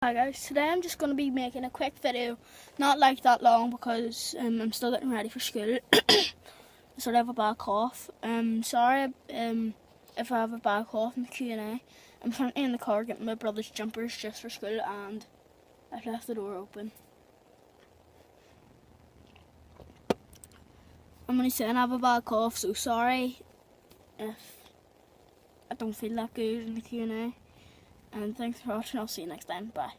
Hi guys, today I'm just going to be making a quick video, not like that long because I'm still getting ready for school. So I have a bad cough. Sorry if I have a bad cough in the Q&A. I'm currently in the car getting my brother's jumpers just for school and I've left the door open. I'm only saying I have a bad cough, so sorry if I don't feel that good in the Q&A. And thanks for watching, I'll see you next time, bye.